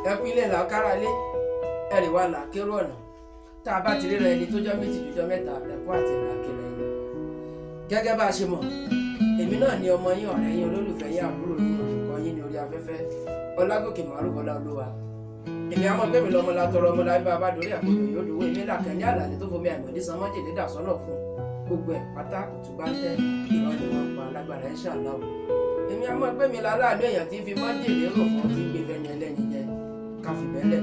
ẹkú ilé là kára lé ẹrì wa là kérò ọ̀nà tá a bá ti ríra ẹni tó jọ méjì jọjọ mẹ́ta ẹkú àti ìlà kéré ẹni. gẹ́gẹ́ bá a ṣe mọ̀ èmi náà ni ọmọ yín ọ̀rẹ́ yín olólùfẹ́ yín àbúrò yín olùkọ́ yín ní orí afẹ́fẹ́ Ọlágòkè Màrúfọlá Olúwa. èmi àmọ́ gbẹ̀mí lọ́mọ látọrọ ọmọ lábí bá a bá dorí àkójọ yóò dòwó èmi làkàn ní àlàní tó fomi àìmọ̀dé san mọ́jèlé dà sọ́nà fún gbogbo ẹ̀ pátá òtúbá ń tẹ́ ìran ni wọ́n pa lágbára ẹ̀ ṣàlá o. èmi àmọ́ gbẹ̀mí láláàlú èèyàn tí fi mọ́jèlé rò fún ti gbé fẹ́ni ẹlẹ́ni jẹ káfí bẹ́lẹ̀.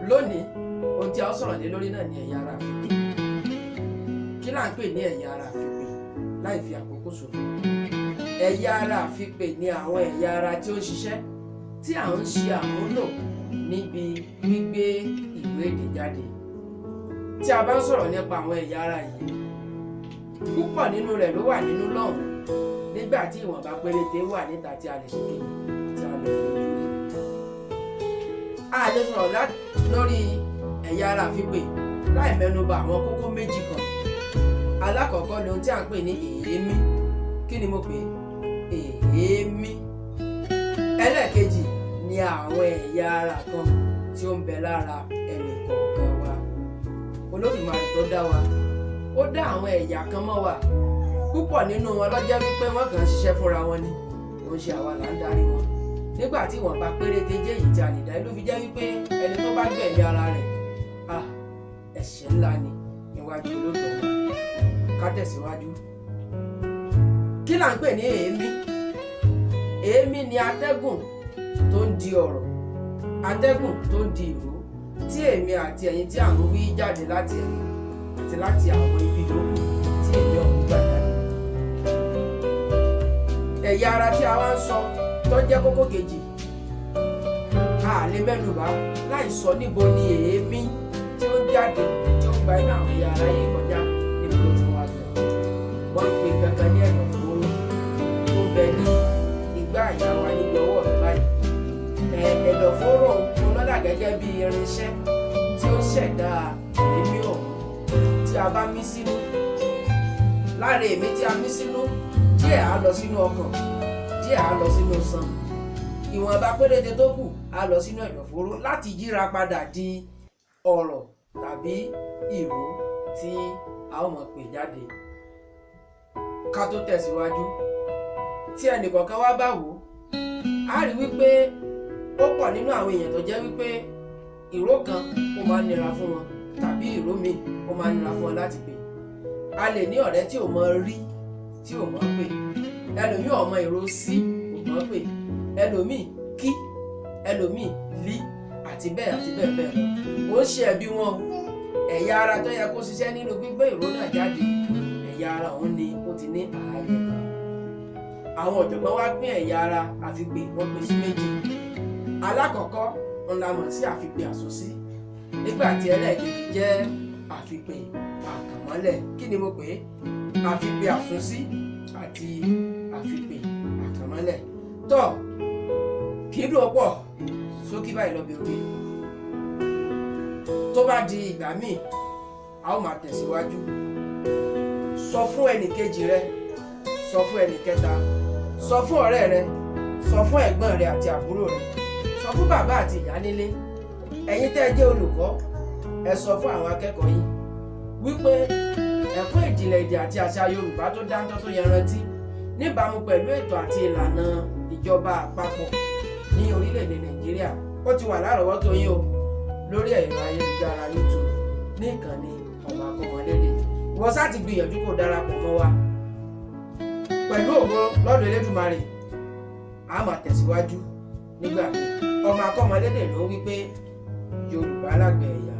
lónìí ohun tí a sọ̀rọ̀ lé lórí náà ni ẹ̀yà ara àfipè. kí là ń pè ní ẹ̀yà ara àfipè láì fi àkókò ṣòfò? ẹ̀yà ara àfipè ni àwọn ẹ̀yà ara tí ó ń ṣiṣẹ́ tí à ń ṣe àmúlò níbi gbígbé ìwé èdè jáde. tí a bá ń sọ̀rọ̀ nípa àwọn ẹ̀yà ara yìí púpọ̀ nínú rẹ̀ ló wà nínú lọ́hùn nígbà tí ìwọ̀nba péréte wà níta tí a lè ṣe kéde tí a lè fi ojú rí. a lè sọ̀rọ̀ lórí ẹ̀yà ara àfipè láì mẹ́nuba àwọn kókó méjì kan. alákọ̀ọ́kọ́ ni ohun tí a ń pè ní èémí. kí ni mo pè é? èémí. ẹlẹ́ẹ̀kejì ni àwọn ẹ̀yà ara kan tí ó ń bẹ lára ẹnì kọ̀ọ̀kan wa. Olódùmarè tó dá wa ó dá àwọn ẹ̀yà kan mọ́ wa. púpọ̀ nínú wọn ló jẹ́ wípé wọ́n kàn ń ṣiṣẹ́ fúnra wọn ni ó ń ṣe àwa là ń darí wọn. nígbà tí ìwọ̀nba péréte jẹ́ èyí tí a lè dá ló fi jẹ́ wípé ẹni tó bá gbẹ̀mí ara rẹ̀ ẹ̀ṣẹ̀ ńlá ni níwájú Olódùmarè. ká tẹ̀síwájú. kí là ń pè ní èémí? èémí ni atẹ́gùn tó ń di ọ̀rọ̀, atẹ́gùn tó ń di ìró tí èmi àti ẹ̀yin tí à ń wí jáde láti ẹ̀mí àti láti àwọn ibi yòókù tí èmi ọ̀hún gbà jáde. ẹ̀yà ara tí a wá ń sọ tó jẹ́ kókó kejì a lè mẹ́nubà láì sọ níbo ni èémí tí ó jáde tí ó gba inú àwọn ẹ̀yà ara yìí kọjá níbo ló ti wá jọ. wọ́n ń pe gangan ní ẹ̀dọ̀ fóró tó bẹ ní igbá àyà wa níbi ọwọ́ mi báyìí. ẹ̀dọ̀ fóró ń lọ́dà gẹ́gẹ́ bí irinṣẹ́ tí ó ṣẹ̀dá èémí ọ̀hún tí a bá mí sínú. lára èémí tí a mí sínú díẹ̀ á lọ sínú ọkàn, díẹ̀ á lọ sínú iṣan. ìwọ̀nba péréte tó kù á lọ sínú ẹ̀dọ̀fóró láti yíra padà di ọ̀rọ̀ tàbí ìró tí a ó mọ̀ pè jáde. ká tó tẹ̀síwájú, tí ẹnìkọ̀ọ̀kan wá bá wò á rí wípé ó pọ̀ nínú àwọn èèyàn tó jẹ́ wípé ìró kan ó máa ń nira fún wọn tàbí ìró míì ó máa ń nira fún wọn láti pè. a lè ní ọ̀rẹ́ tí ò mọ rí tí ò mọ̀ pè, ẹlòmíì ọmọ ìró sí kò mọ̀ pè, ẹlòmíì kí, ẹlòmíì lí àti bẹ́ẹ̀ bẹ́ẹ̀ lọ. ó ṣe ẹ̀bi wọn ẹ̀yà ara tó yẹ kó ṣiṣẹ́ nínú gbígbé ìró náà jáde, ẹ̀yà ara òun ni ó ti ní ààyè kan. àwọn ọ̀jọ̀gbọ́n wá pín ẹ̀yà ara àfipè wọ́n pín sí méjì. alákọ̀ọ́kọ́ ń la mọ̀ sí àfipè àsúnsí, nígbà tí ẹlẹ́ẹ̀kejì jẹ́ àfipè àkànmọ́lẹ̀. kí ni mo pè é? àfipè àsúnsí àti àfipè àkànmọ́lẹ̀. tọ́ kì í dùn pọ̀ sókí báyìí lọ bí orí. tó bá di ìgbà míì a ó máa tẹ̀síwájú. sọ fún ẹnìkejì rẹ, sọ fún ẹnìkẹta, sọ fún ọ̀rẹ́ rẹ, sọ fún ẹ̀gbọ́n rẹ àti àbúrò rẹ, sọ fún bàbá àti ìyá nílé. ẹ̀yin tẹ́ ẹ jẹ́ olùkọ́ ẹ sọ fún àwọn akẹ́kọ̀ọ́ yín wípé ẹ̀kọ́ ìjìnlẹ̀ èdè àti àṣà Yorùbá tó dáńtọ́ tó yanrantí níbàámu pẹ̀lú ètò àti ìlànà ìjọba àpapọ̀ ní orílẹ̀-èdè Nàìjíríà ó ti wà lárọ̀ọ́wọ́tó yín o lórí ẹ̀rọ ayélujára YouTube ní ìkànnì Ọmọ Akọ́mọlédè. ìwọ sá ti gbìyànjú kó darapọ̀ mọ́ wa pẹ̀lú ògo lọ́dọ̀ Elédùmarè. a máa tẹ̀síwájú nígbà míì. Ọmọ Akọ́mọlédè ló wí pé Yorùbá lágbẹ̀ ẹ̀yà.